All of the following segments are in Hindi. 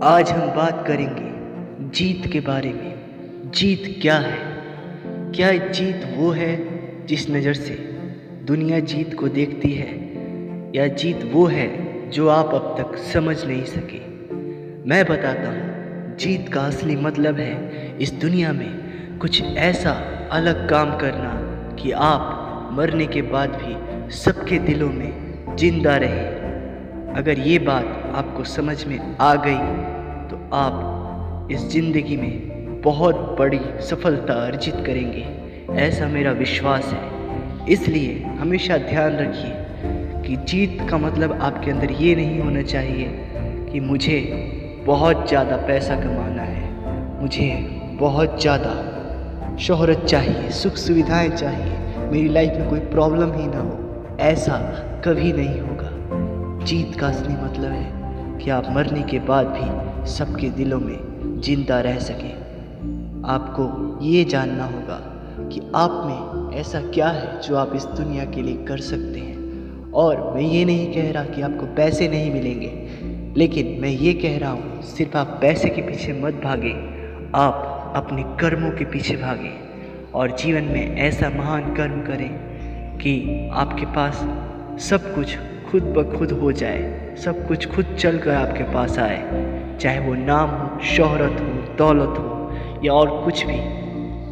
आज हम बात करेंगे जीत के बारे में। जीत क्या है? क्या जीत वो है जिस नज़र से दुनिया जीत को देखती है, या जीत वो है जो आप अब तक समझ नहीं सके? मैं बताता हूँ, जीत का असली मतलब है इस दुनिया में कुछ ऐसा अलग काम करना कि आप मरने के बाद भी सबके दिलों में जिंदा रहे। अगर ये बात आपको समझ में आ गई तो आप इस ज़िंदगी में बहुत बड़ी सफलता अर्जित करेंगे, ऐसा मेरा विश्वास है। इसलिए हमेशा ध्यान रखिए कि जीत का मतलब आपके अंदर ये नहीं होना चाहिए कि मुझे बहुत ज़्यादा पैसा कमाना है, मुझे बहुत ज़्यादा शोहरत चाहिए, सुख सुविधाएं चाहिए, मेरी लाइफ में कोई प्रॉब्लम ही ना हो। ऐसा कभी नहीं होगा। जीत का असली मतलब है कि आप मरने के बाद भी सबके दिलों में जिंदा रह सकें। आपको ये जानना होगा कि आप में ऐसा क्या है जो आप इस दुनिया के लिए कर सकते हैं। और मैं ये नहीं कह रहा कि आपको पैसे नहीं मिलेंगे, लेकिन मैं ये कह रहा हूँ सिर्फ आप पैसे के पीछे मत भागें, आप अपने कर्मों के पीछे भागें और जीवन में ऐसा महान कर्म करें कि आपके पास सब कुछ खुद ब खुद हो जाए, सब कुछ खुद चल कर आपके पास आए, चाहे वो नाम हो, शोहरत हो, दौलत हो या और कुछ भी।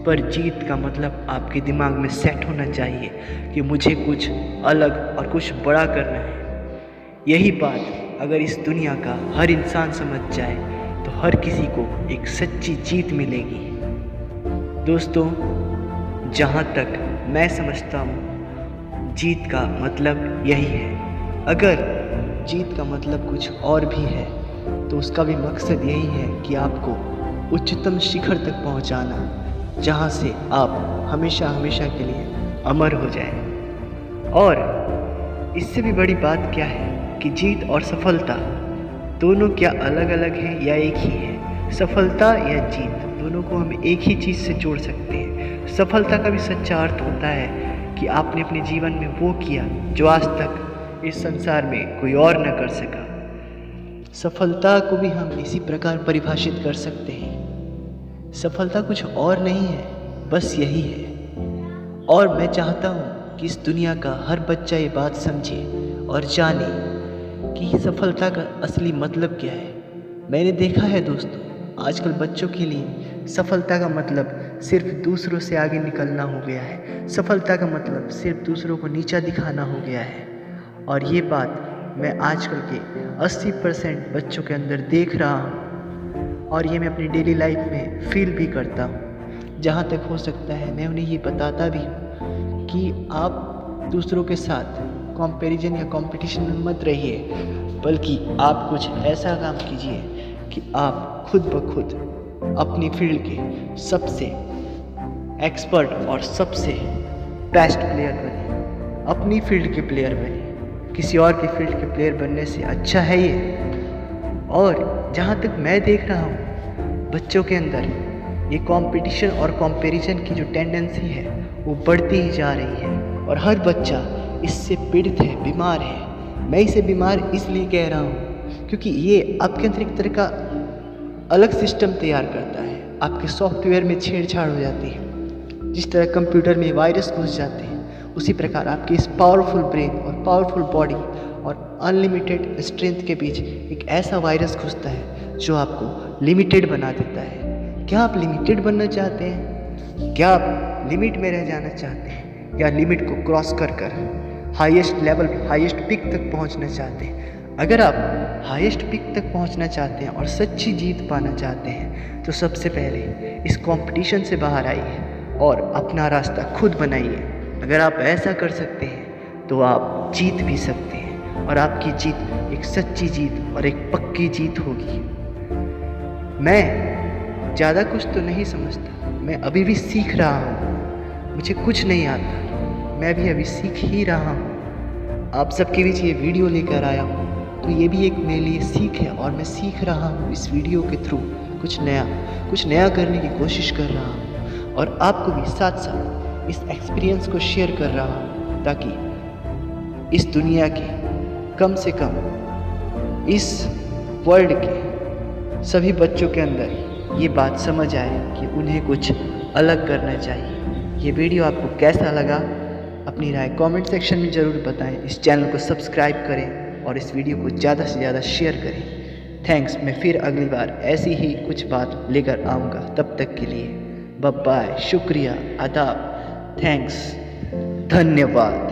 पर जीत का मतलब आपके दिमाग में सेट होना चाहिए कि मुझे कुछ अलग और कुछ बड़ा करना है। यही बात अगर इस दुनिया का हर इंसान समझ जाए तो हर किसी को एक सच्ची जीत मिलेगी। दोस्तों, जहाँ तक मैं समझता हूँ, जीत का मतलब यही है। अगर जीत का मतलब कुछ और भी है तो उसका भी मकसद यही है कि आपको उच्चतम शिखर तक पहुंचाना, जहां से आप हमेशा हमेशा के लिए अमर हो जाएं। और इससे भी बड़ी बात क्या है कि जीत और सफलता दोनों क्या अलग अलग हैं या एक ही है? सफलता या जीत दोनों को हम एक ही चीज़ से जोड़ सकते हैं। सफलता का भी सच्चा अर्थ होता है कि आपने अपने जीवन में वो किया जो आज तक इस संसार में कोई और न कर सका। सफलता को भी हम इसी प्रकार परिभाषित कर सकते हैं। सफलता कुछ और नहीं है, बस यही है। और मैं चाहता हूँ कि इस दुनिया का हर बच्चा ये बात समझे और जाने कि सफलता का असली मतलब क्या है। मैंने देखा है दोस्तों, आजकल बच्चों के लिए सफलता का मतलब सिर्फ दूसरों से आगे निकलना हो गया है। सफलता का मतलब सिर्फ दूसरों को नीचा दिखाना हो गया है। और ये बात मैं आजकल के 80% बच्चों के अंदर देख रहा हूँ, और ये मैं अपनी डेली लाइफ में फील भी करता हूँ। जहाँ तक हो सकता है मैं उन्हें ये बताता भी हूँ कि आप दूसरों के साथ कंपैरिजन या कंपटीशन में मत रहिए, बल्कि आप कुछ ऐसा काम कीजिए कि आप खुद ब खुद अपनी फील्ड के सबसे एक्सपर्ट और सबसे बेस्ट प्लेयर बने, अपनी फील्ड के प्लेयर बने। किसी और की फील्ड के प्लेयर बनने से अच्छा है ये। और जहाँ तक मैं देख रहा हूँ, बच्चों के अंदर ये कंपटीशन और कंपैरिजन की जो टेंडेंसी है वो बढ़ती ही जा रही है, और हर बच्चा इससे पीड़ित है, बीमार है। मैं इसे बीमार इसलिए कह रहा हूँ क्योंकि ये आपके अंदर एक तरह का अलग सिस्टम तैयार करता है। आपके सॉफ्टवेयर में छेड़छाड़ हो जाती है। जिस तरह कंप्यूटर में वायरस घुस जाते हैं, उसी प्रकार आपके इस पावरफुल ब्रेन और पावरफुल बॉडी और अनलिमिटेड स्ट्रेंथ के बीच एक ऐसा वायरस घुसता है जो आपको लिमिटेड बना देता है। क्या आप लिमिटेड बनना चाहते हैं? क्या आप लिमिट में रह जाना चाहते हैं, या लिमिट को क्रॉस कर कर हाईएस्ट लेवल, हाईएस्ट पिक तक पहुंचना चाहते हैं? अगर आप हाईएस्ट पिक तक पहुंचना चाहते हैं और सच्ची जीत पाना चाहते हैं तो सबसे पहले इस कंपटीशन से बाहर आइए और अपना रास्ता खुद बनाइए। अगर आप ऐसा कर सकते हैं तो आप जीत भी सकते हैं, और आपकी जीत एक सच्ची जीत और एक पक्की जीत होगी। मैं ज़्यादा कुछ तो नहीं समझता, मैं अभी भी सीख रहा हूँ, मुझे कुछ नहीं आता, मैं भी अभी सीख ही रहा हूँ। आप सबके बीच ये वीडियो लेकर आया हूँ तो ये भी एक मेरे लिए सीख है, और मैं सीख रहा हूँ इस वीडियो के थ्रू कुछ नया करने की कोशिश कर रहा हूँ, और आपको भी साथ साथ इस एक्सपीरियंस को शेयर कर रहा हूँ ताकि इस दुनिया के कम से कम इस वर्ल्ड के सभी बच्चों के अंदर ये बात समझ आए कि उन्हें कुछ अलग करना चाहिए। ये वीडियो आपको कैसा लगा अपनी राय कमेंट सेक्शन में ज़रूर बताएं। इस चैनल को सब्सक्राइब करें और इस वीडियो को ज़्यादा से ज़्यादा शेयर करें। थैंक्स। मैं फिर अगली बार ऐसी ही कुछ बात लेकर आऊँगा। तब तक के लिए बाय बाय, शुक्रिया, आदाब, थैंक्स, धन्यवाद।